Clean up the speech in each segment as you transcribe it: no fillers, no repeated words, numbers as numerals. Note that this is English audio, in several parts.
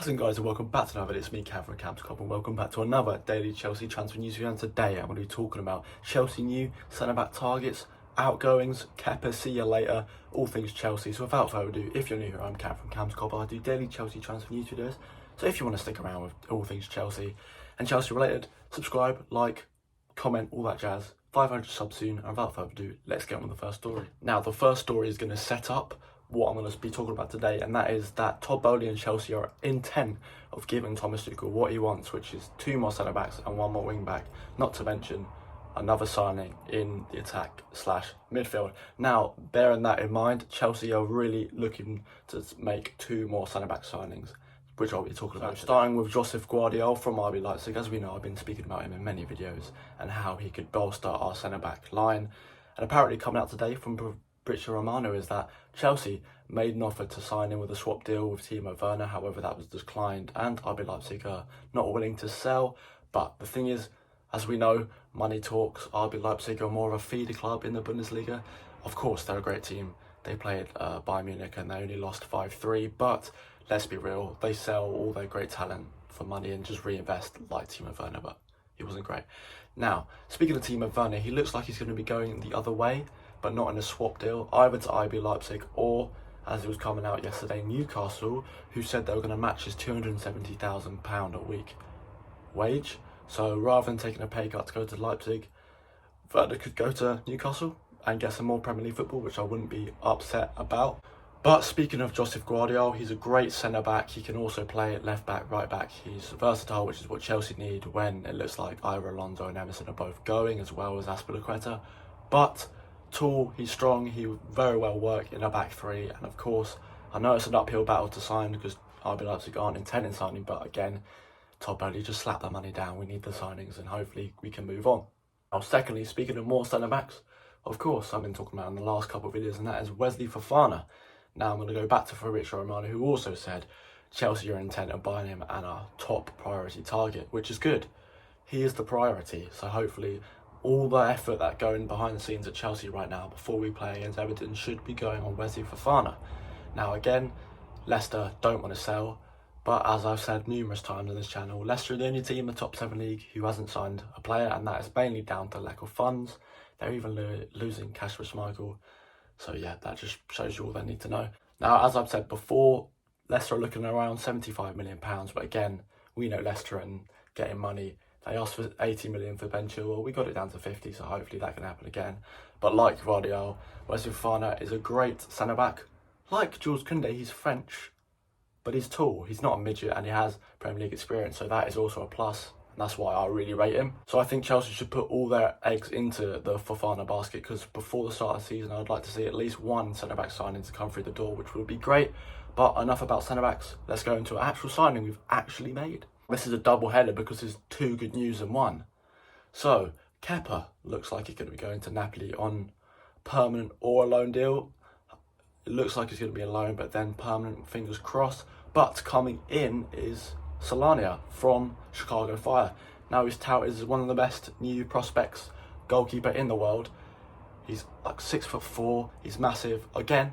How's it going, guys, and welcome back to another video. It's me, Cav from Camps Cop, and welcome back to another daily Chelsea transfer news video. And today I'm going to be talking about Chelsea new centre-back targets, outgoings, Kepa, see you later, all things Chelsea. So without further ado, if you're new here, I'm Cav from Camps Cop. I do daily Chelsea transfer news videos. So if you want to stick around with all things Chelsea and Chelsea related, subscribe, like, comment, all that jazz. 500 subs soon, and without further ado, let's get on with the first story. Now, the first story is going to set up what I'm going to be talking about today, and that is that Todd Boehly and Chelsea are intent of giving Thomas Tuchel what he wants, which is 2 more centre-backs and 1 more wing-back, not to mention another signing in the attack/midfield. Now, bearing that in mind, Chelsea are really looking to make 2 more centre-back signings, which I'll be talking about. Starting with Gvardiol from RB Leipzig. As we know, I've been speaking about him in many videos and how he could bolster our centre-back line. And apparently coming out today from Fabrizio Romano is that Chelsea made an offer to sign him with a swap deal with Timo Werner. However, that was declined, and RB Leipzig are not willing to sell. But the thing is, as we know, money talks. RB Leipzig are more of a feeder club in the Bundesliga. Of course, they're a great team. They played Bayern Munich and they only lost 5-3. But let's be real, they sell all their great talent for money and just reinvest like Timo Werner, but he wasn't great. Now, speaking of Timo Werner, he looks like he's going to be going the other way, but not in a swap deal, either to RB Leipzig or, as it was coming out yesterday, Newcastle, who said they were going to match his £270,000 a week wage. So rather than taking a pay cut to go to Leipzig, Werner could go to Newcastle and get some more Premier League football, which I wouldn't be upset about. But speaking of Gvardiol, he's a great centre-back. He can also play at left-back, right-back. He's versatile, which is what Chelsea need when it looks like either Alonso and Emerson are both going, as well as Azpilicueta. But tall, he's strong, he would very well work in a back three. And of course, I know it's an uphill battle to sign because RB Leipzig aren't intending signing, but again, Todd Boehly just slap that money down. We need the signings and hopefully we can move on. Now, secondly, speaking of more centre-backs, of course, I've been talking about in the last couple of videos, and that is Wesley Fofana. Now I'm going to go back to Fabrizio Romano, who also said Chelsea are intent on buying him and our top priority target, which is good. He is the priority, so hopefully all the effort that going behind the scenes at Chelsea right now before we play against Everton should be going on Wesley Fofana. Now again, Leicester don't want to sell, but as I've said numerous times on this channel, Leicester are the only team in the top 7 league who hasn't signed a player, and that is mainly down to lack of funds. They're even losing Kasper Schmeichel. So yeah, that just shows you all they need to know. Now, as I've said before, Leicester are looking around £75 million, but again, we know Leicester and getting money. They asked for 80 million for Ben Chilwell. We got it down to 50, so hopefully that can happen again. But like Gvardiol, Wesley Fofana is a great centre-back. Like Jules Koundé, he's French, but he's tall. He's not a midget and he has Premier League experience, so that is also a plus. And that's why I really rate him. So I think Chelsea should put all their eggs into the Fofana basket, because before the start of the season, I'd like to see at least 1 centre-back signing to come through the door, which would be great. But enough about centre-backs. Let's go into an actual signing we've actually made. This is a double header because there's 2 good news in one. So, Kepa looks like he's going to be going to Napoli on permanent or a loan deal. It looks like he's going to be a loan, but then permanent, fingers crossed. But coming in is Solania from Chicago Fire. Now he's touted as one of the best new prospects goalkeeper in the world. He's like 6'4", he's massive. Again,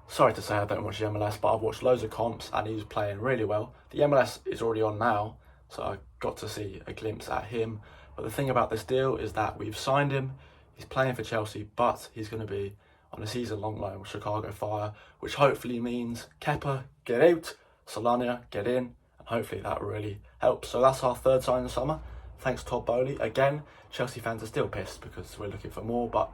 sorry to say I don't watch the MLS, but I've watched loads of comps and he's playing really well. The MLS is already on now, so I got to see a glimpse at him. But the thing about this deal is that we've signed him, he's playing for Chelsea, but he's going to be on a season-long loan with Chicago Fire, which hopefully means Kepa, get out, Solania, get in. Hopefully that really helps. So that's our 3rd sign of the summer. Thanks Todd Boehly. Again, Chelsea fans are still pissed because we're looking for more, but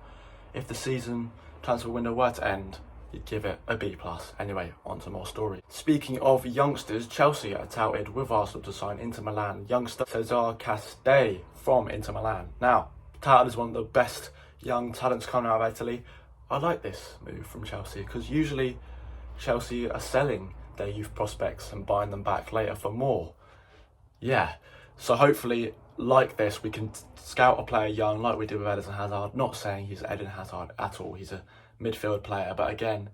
if the season transfer window were to end, you'd give it a B+. Anyway, on to more story. Speaking of youngsters, Chelsea are touted with Arsenal to sign Inter Milan youngster Cesar Castell from Inter Milan. Now, touted as one of the best young talents coming out of Italy. I like this move from Chelsea because usually Chelsea are selling their youth prospects and buying them back later for more. Yeah, so hopefully like this we can scout a player young like we did with Eden Hazard. Not saying he's Eden Hazard at all, he's a midfield player, but again,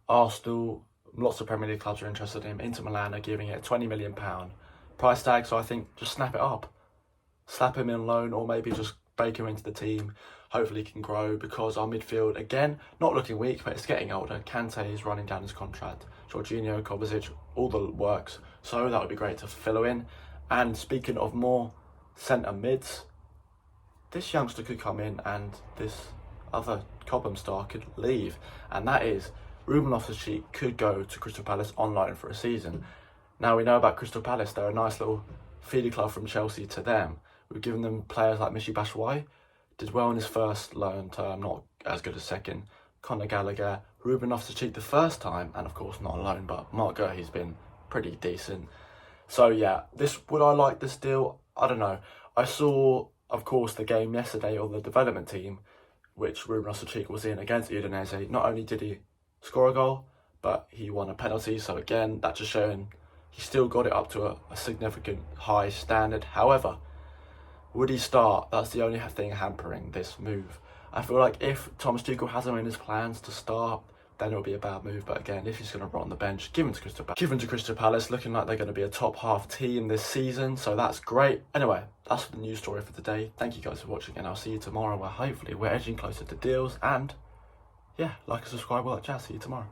Arsenal, lots of Premier League clubs are interested in him. Inter Milan are giving it £20 million price tag, so I think just snap it up, slap him in loan, or maybe just bake him into the team. Hopefully he can grow, because our midfield, again, not looking weak, but it's getting older. Kante is running down his contract. Jorginho, Kovacic, all the works. So that would be great to fill in. And speaking of more centre mids, this youngster could come in and this other Cobham star could leave. And that is Ruben Loftus-Cheek could go to Crystal Palace on loan for a season. Now we know about Crystal Palace, they're a nice little feeder club from Chelsea to them. We've given them players like Michy Batshuayi, did well in his first loan term, not as good as second. Conor Gallagher, Ruben Loftus-Cheek the first time, and of course not on loan, but Mark Guehi's been pretty decent. So yeah, would I like this deal? I don't know. I saw, of course, the game yesterday on the development team, which Ruben Loftus-Cheek was in against Udinese. Not only did he score a goal, but he won a penalty. So again, that's just showing he still got it up to a significant high standard. However, would he start? That's the only thing hampering this move. I feel like if Thomas Tuchel has him in his plans to start, then it'll be a bad move. But again, if he's going to rot on the bench, give him to Crystal Palace. Looking like they're going to be a top half team this season, so that's great. Anyway, that's the news story for today. Thank you guys for watching, and I'll see you tomorrow where hopefully we're edging closer to deals. And yeah, like and subscribe, all that jazz. See you tomorrow.